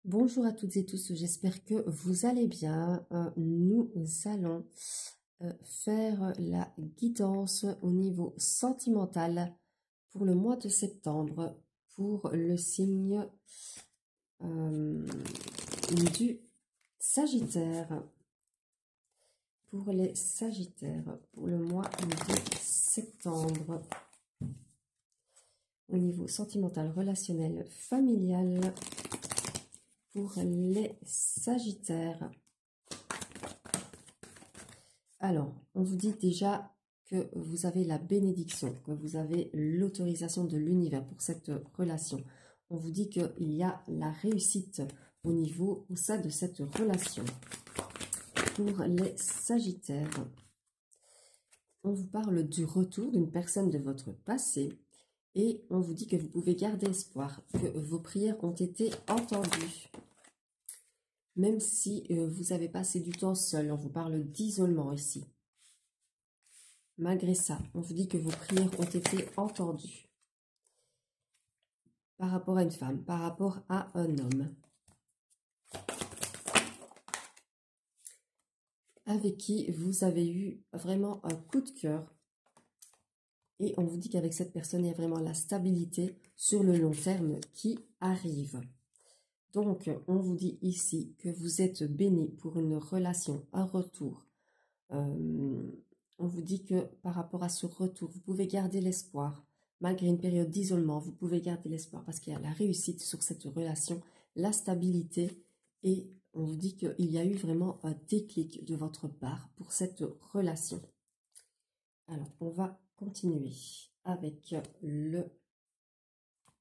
Bonjour à toutes et tous, j'espère que vous allez bien. Nous allons faire la guidance au niveau sentimental pour le mois de septembre pour le signe du Sagittaire. Pour les Sagittaires, pour le mois de septembre, au niveau sentimental, relationnel, familial. Pour les Sagittaires. Alors, on vous dit déjà que vous avez la bénédiction, que vous avez l'autorisation de l'univers pour cette relation. On vous dit qu'il y a la réussite au sein de cette relation. Pour les Sagittaires, on vous parle du retour d'une personne de votre passé et on vous dit que vous pouvez garder espoir, que vos prières ont été entendues. Même si vous avez passé du temps seul, on vous parle d'isolement ici. Malgré ça, on vous dit que vos prières ont été entendues. Par rapport à une femme, par rapport à un homme. Avec qui vous avez eu vraiment un coup de cœur. Et on vous dit qu'avec cette personne, il y a vraiment la stabilité sur le long terme qui arrive. Donc, on vous dit ici que vous êtes béni pour une relation, un retour. On vous dit que par rapport à ce retour, vous pouvez garder l'espoir. Malgré une période d'isolement, vous pouvez garder l'espoir parce qu'il y a la réussite sur cette relation, la stabilité. Et on vous dit qu'il y a eu vraiment un déclic de votre part pour cette relation. Alors, on va continuer avec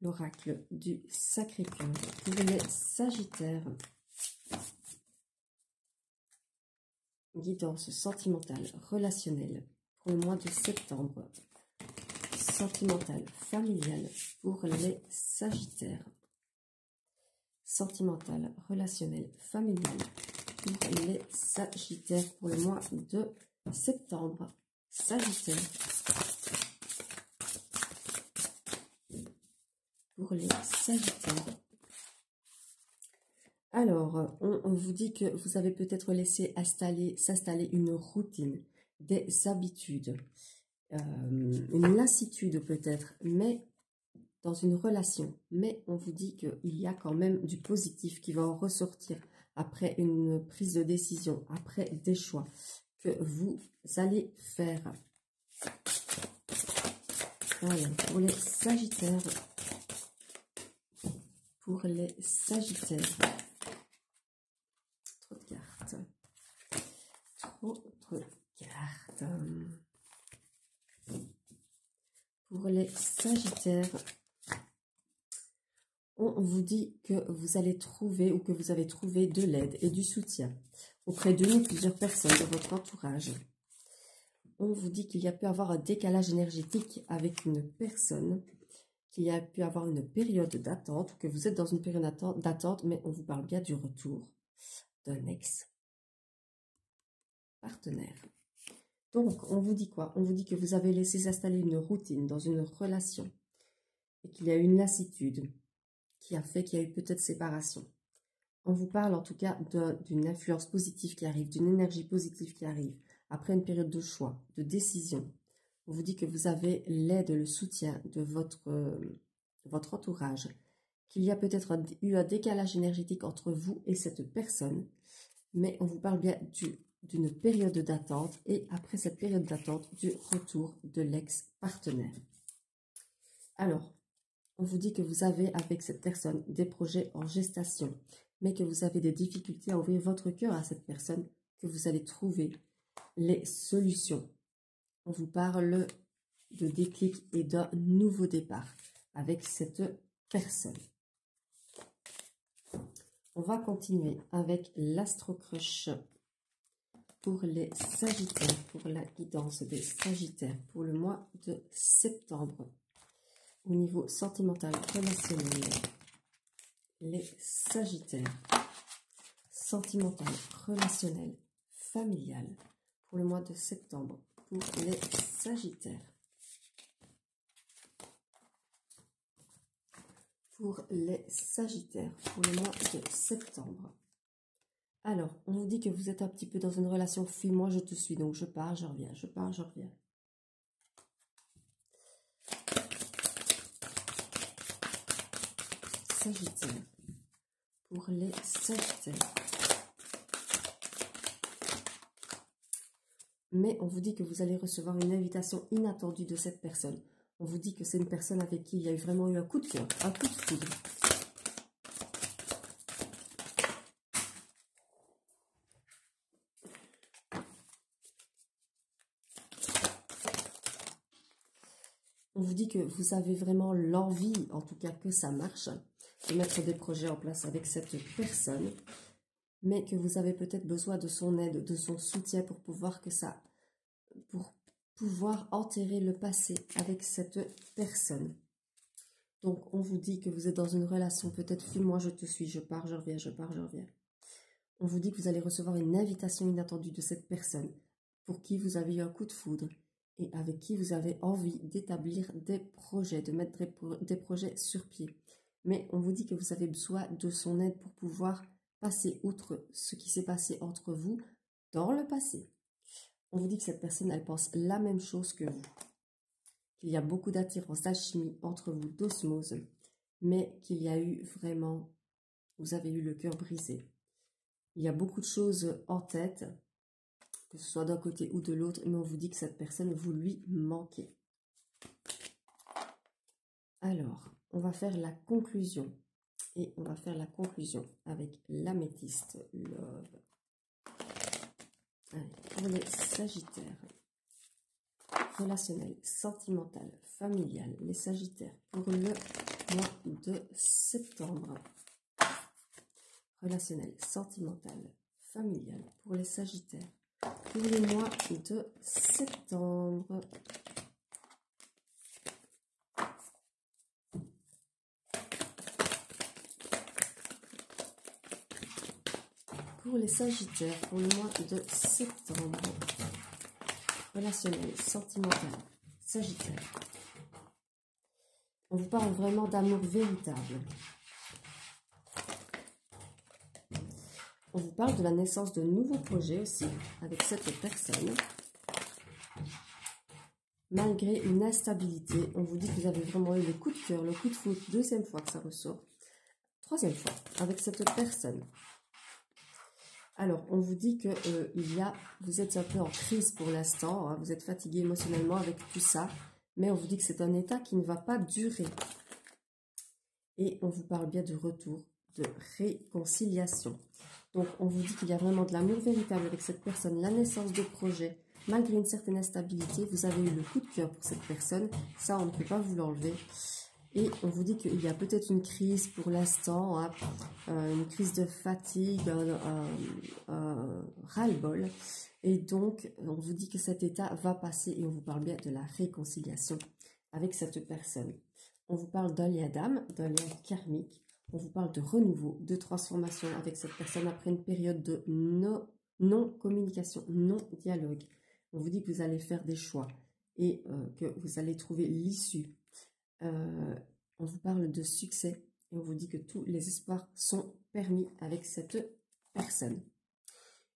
l'oracle du Sacré-Cœur pour les Sagittaires. Guidance sentimentale, relationnelle pour le mois de septembre. Sentimentale, familiale pour les Sagittaires. Sentimentale, relationnelle, familiale pour les Sagittaires pour le mois de septembre. Sagittaire. Pour les Sagittaires. Alors, on vous dit que vous avez peut-être laissé s'installer une routine, des habitudes, une lassitude peut-être, mais dans une relation. Mais on vous dit qu'il y a quand même du positif qui va en ressortir après une prise de décision, après des choix que vous allez faire. Voilà, pour les Sagittaires. Pour les Sagittaires. Trop de cartes. Trop de cartes. Pour les Sagittaires, on vous dit que vous allez trouver ou que vous avez trouvé de l'aide et du soutien auprès de plusieurs personnes de votre entourage. On vous dit qu'il y a pu avoir un décalage énergétique avec une personne, qu'il y a pu avoir une période d'attente, que vous êtes dans une période d'attente, mais on vous parle bien du retour d'un ex-partenaire. Donc, on vous dit quoi? On vous dit que vous avez laissé s'installer une routine dans une relation et qu'il y a eu une lassitude qui a fait qu'il y a eu peut-être séparation. On vous parle en tout cas d'une influence positive qui arrive, d'une énergie positive qui arrive après une période de choix, de décision. On vous dit que vous avez l'aide, le soutien de votre entourage, qu'il y a peut-être eu un décalage énergétique entre vous et cette personne, mais on vous parle bien d'une période d'attente et après cette période d'attente, du retour de l'ex-partenaire. Alors, on vous dit que vous avez avec cette personne des projets en gestation, mais que vous avez des difficultés à ouvrir votre cœur à cette personne, que vous allez trouver les solutions. On vous parle de déclic et d'un nouveau départ avec cette personne. On va continuer avec l'Astro-Crush pour les Sagittaires, pour la guidance des Sagittaires pour le mois de septembre. Au niveau sentimental, relationnel, les Sagittaires, sentimental, relationnel, familial, pour le mois de septembre, pour les Sagittaires. pour les Sagittaires, pour le mois de septembre. Alors, on vous dit que vous êtes un petit peu dans une relation fuis-moi, je te suis. Donc, je pars, je reviens, je pars, je reviens. Sagittaire, pour les Sagittaires. Mais on vous dit que vous allez recevoir une invitation inattendue de cette personne. On vous dit que c'est une personne avec qui il y a vraiment eu un coup de cœur, un coup de foudre. On vous dit que vous avez vraiment l'envie, en tout cas que ça marche, de mettre des projets en place avec cette personne, mais que vous avez peut-être besoin de son aide, de son soutien pour pouvoir enterrer le passé avec cette personne. Donc, on vous dit que vous êtes dans une relation, peut-être fuis-moi, je te suis, je pars, je reviens, je pars, je reviens. On vous dit que vous allez recevoir une invitation inattendue de cette personne pour qui vous avez eu un coup de foudre et avec qui vous avez envie d'établir des projets, de mettre des projets sur pied. Mais on vous dit que vous avez besoin de son aide pour pouvoir passer outre ce qui s'est passé entre vous dans le passé. On vous dit que cette personne, elle pense la même chose que vous. Qu'il y a beaucoup d'attirance, d'alchimie entre vous, d'osmose, mais qu'il y a eu vraiment, vous avez eu le cœur brisé. Il y a beaucoup de choses en tête, que ce soit d'un côté ou de l'autre, mais on vous dit que cette personne, vous lui manquez. Alors, on va faire la conclusion. Et on va faire la conclusion avec l'améthyste Love. Allez, pour les Sagittaires. Relationnel, sentimental, familial, les Sagittaires pour le mois de septembre. Relationnel, sentimental, familial pour les Sagittaires pour le mois de septembre. Pour les Sagittaires pour le mois de septembre. Relationnel, sentimental, Sagittaire. On vous parle vraiment d'amour véritable. On vous parle de la naissance de nouveaux projets aussi avec cette personne. Malgré une instabilité, on vous dit que vous avez vraiment eu le coup de cœur, le coup de foudre, deuxième fois que ça ressort. Troisième fois avec cette personne. Alors, on vous dit que vous êtes un peu en crise pour l'instant, hein, vous êtes fatigué émotionnellement avec tout ça, mais on vous dit que c'est un état qui ne va pas durer. Et on vous parle bien de retour, de réconciliation. Donc, on vous dit qu'il y a vraiment de l'amour véritable avec cette personne, la naissance de projets. Malgré une certaine instabilité, vous avez eu le coup de cœur pour cette personne. Ça, on ne peut pas vous l'enlever. Et on vous dit qu'il y a peut-être une crise pour l'instant, hein, une crise de fatigue, ras-le-bol. Et donc, on vous dit que cet état va passer et on vous parle bien de la réconciliation avec cette personne. On vous parle d'un lien d'âme, d'un lien karmique. On vous parle de renouveau, de transformation avec cette personne après une période de non-communication, non-dialogue. On vous dit que vous allez faire des choix et que vous allez trouver l'issue. On vous parle de succès et on vous dit que tous les espoirs sont permis avec cette personne.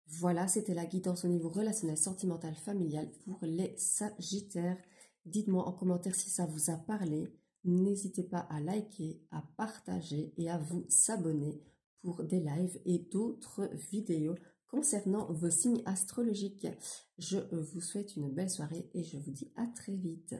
Voilà, c'était la guidance au niveau relationnel, sentimental, familial pour les Sagittaires. Dites-moi en commentaire si ça vous a parlé. N'hésitez pas à liker, à partager et à vous abonner pour des lives et d'autres vidéos concernant vos signes astrologiques. Je vous souhaite une belle soirée et je vous dis à très vite.